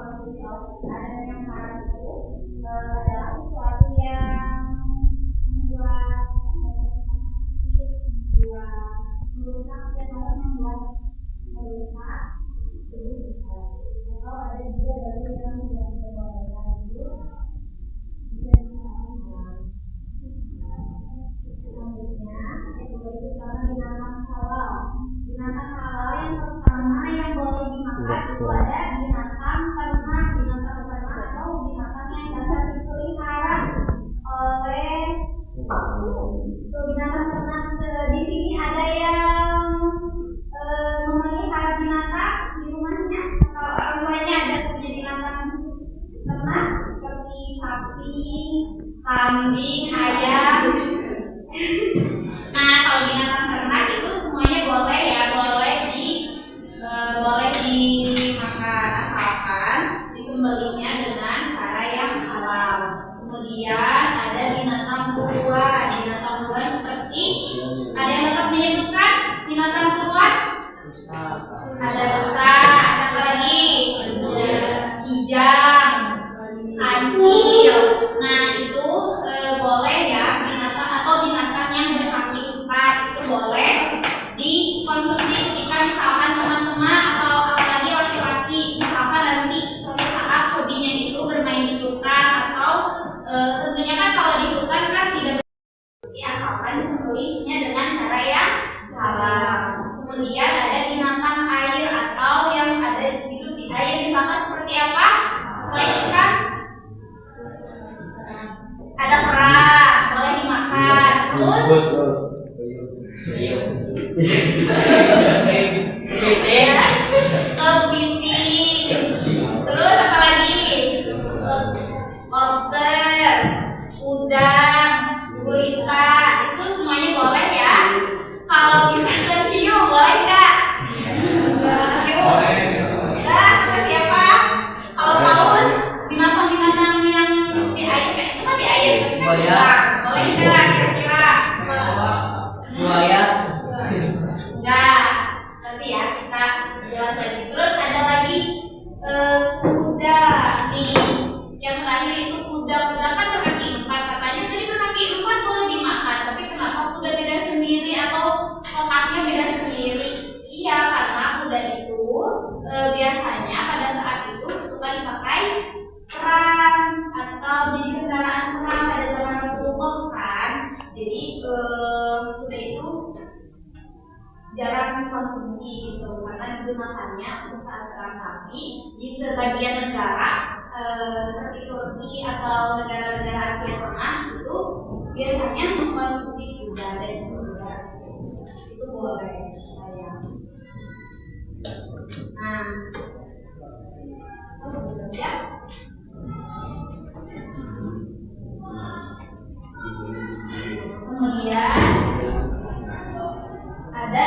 ada yang haram itu adalah sesuatu yang membuat merusak dan membuat merusak atau ada juga dari yang tidak diperbolehkan itu bisa dilakukan. Selanjutnya kategori pertama binatang halal. Binatang halal yang pertama yang boleh dimakan itu ada binatang ternak atau binatang yang dapat dipelihara oleh binatang ternak. Di sini ada yang memelihara binatang di rumahnya atau orang tuanya ada punya binatang ternak seperti sapi, kambing, ayam. Nah, kalau binatang ternak itu semuanya boleh ya, boleh dimakan asalkan disembelihnya dengan cara yang halal. Kemudian ada binatang buruan. Binatang buruan seperti ada yang dapat menyebutkan binatang buruan? Ada rusa, ada apa lagi? Kijang, kancil. Nah, itu boleh ya, binatang yang berkaki 4 itu boleh dikonsumsi ketika misalkan teman-teman atau apalagi laki-laki misalkan nanti suatu saat hobinya itu bermain di hutan atau tentunya kan kalau di hutan kan tidak bersih asalkan disembelihnya dengan cara yang halal. Kemudian ada binatang air atau yang ada hidup di air, misalkan seperti apa? Selain ikan ada kerang, boleh dimakan. Terus kepiting. Terus apa lagi? Lobster, udang, gurita, itu semuanya boleh ya. Kalau misalkan hiu boleh nggak? Hiu. Nah, kata siapa? Kalau paus, binatang-binatang yang di air, kayak itu kan di air, tapi kan bisa. Boleh nggak kira-kira? Buaya. Enggak. Nanti ya kita jelas lagi. Terus ada lagi kuda nih. Yang terakhir itu kuda. Kuda kan berkaki 4, katanya tadi berkaki 4 boleh dimakan. Tapi kenapa kuda beda sendiri atau otaknya beda sendiri? Iya, karena kuda itu biasanya pada saat itu suka dipakai perang atau di kendaraan perang pada zaman Rasulullah kan. Jadi kuda itu jarang konsumsi gitu karena digunakannya untuk saat perang. Tapi di sebagian negara seperti Turki atau negara-negara Asia Tengah itu biasanya mengkonsumsi kuda dan kuda itu boleh ya. Nah, ya. Kemudian ada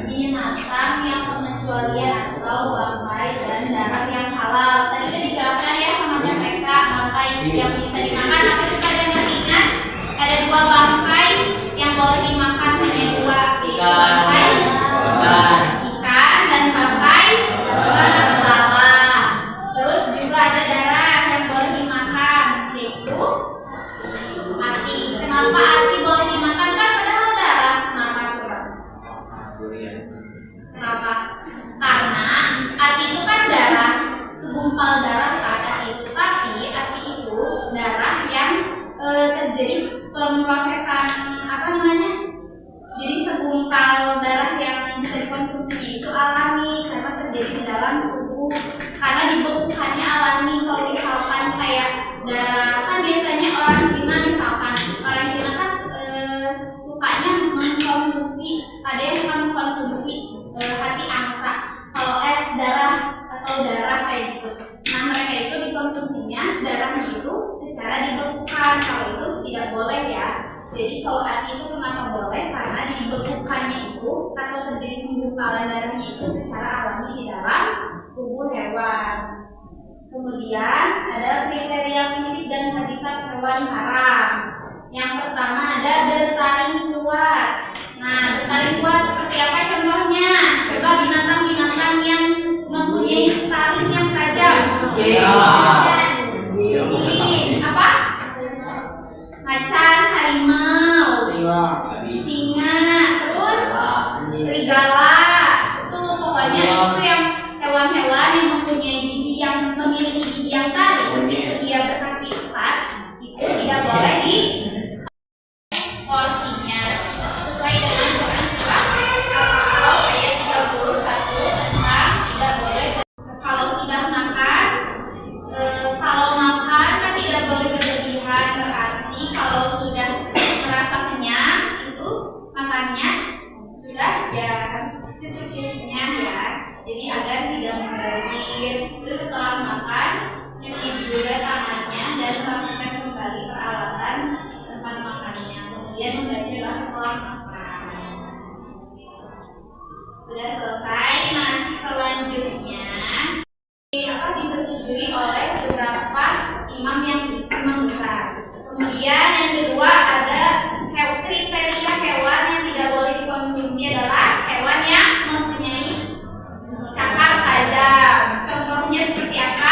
binatang yang pengecualian atau bangkai dan darah yang halal. Tadi udah dijelaskan ya sama mereka bangkai yang bisa dimakan. Apa kita ada yang masih ingat? Ada 2 bangkai yang boleh dimakan, hanya 2, yaitu bangkai ikan dan bangkai lalat. Terus juga ada darah yang boleh dimakan, yaitu ati. Kenapa ati boleh dimakan kan padahal darah? Kenapa coba? Kenapa? Karena ati itu kan darah, segumpal darah kan ati itu. Tapi ati itu darah yang terjadi pemrosesan apa namanya? Jadi segumpal darah yang bisa dikonsumsi itu alami karena terjadi di dalam tubuh. Karena dibekukannya alami. Kalau misalkan kayak darah kan biasanya orang Cina misalkan orang Cina kan sukanya mengkonsumsi, ada yang suka mengkonsumsi hati angsa. Kalau darah atau darah kayak gitu. Nah, mereka itu dikonsumsinya darahnya itu secara dibekukan. Kalau itu tidak boleh ya. Jadi kalau hati itu kenapa boleh? Karena dibekukannya itu atau terjadi penggumpalan darahnya itu secara alami di dalam tubuh hewan. Kemudian ada kriteria fisik dan habitat hewan haram. Yang pertama ada bertaring kuat. Nah, bertaring kuat seperti apa contohnya? Coba binatang-binatang yang mempunyai taring yang tajam. Kucing. Apa? Macan, harimau, singa, terus serigala. Tuh pokoknya itu yang hewan-hewan yang mempunyai gigi yang memiliki gigi yang tarik, meskipun dia berkaki 4, itu tidak boleh di porsinya sesuai dengan Quran surat Al-A'raf ayat 31 tentang tidak boleh kalau sudah makan kalau makan kan tidak boleh berlebihan, berarti kalau sudah merasa kenyang itu makannya sudah ya harus secukupnya ya, jadi agar tidak membazir. Terus setelah makan nyuci juga tangannya dan melakukan kembali peralatan tempat makannya, kemudian membaca doa setelah makan. Sudah selesai. Nah selanjutnya disetujui oleh beberapa imam besar. Kemudian yang kedua ada kriteria hewan yang tidak boleh dikonsumsi adalah hewan yang mempunyai cakar tajam. Contohnya seperti apa?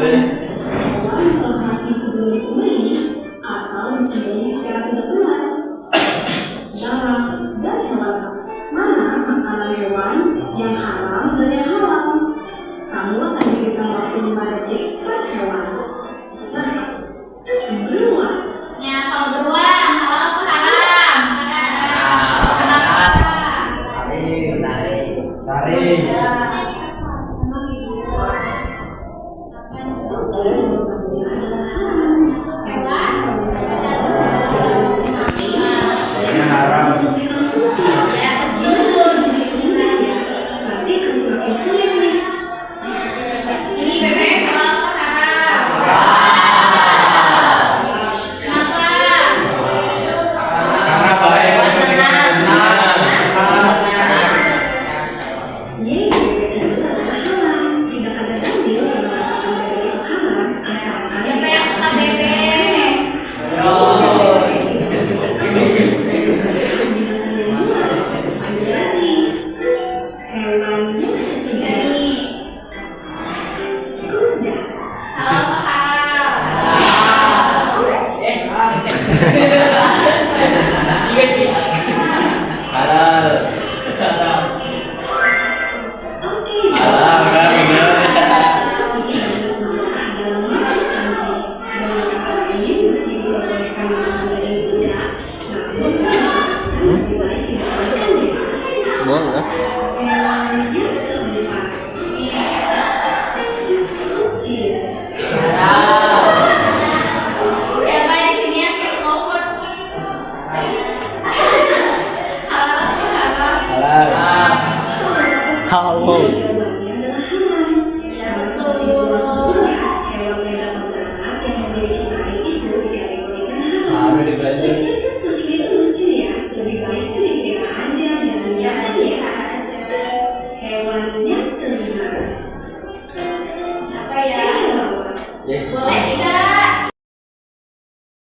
Hewan yang telah mati sebelum disembelih atau disembelih secara tidak benar. Darah dan hewan kamu. Mana makanan hewan yang haram dan yang halal? Kamu akan diberikan waktu 5 detik per hewan.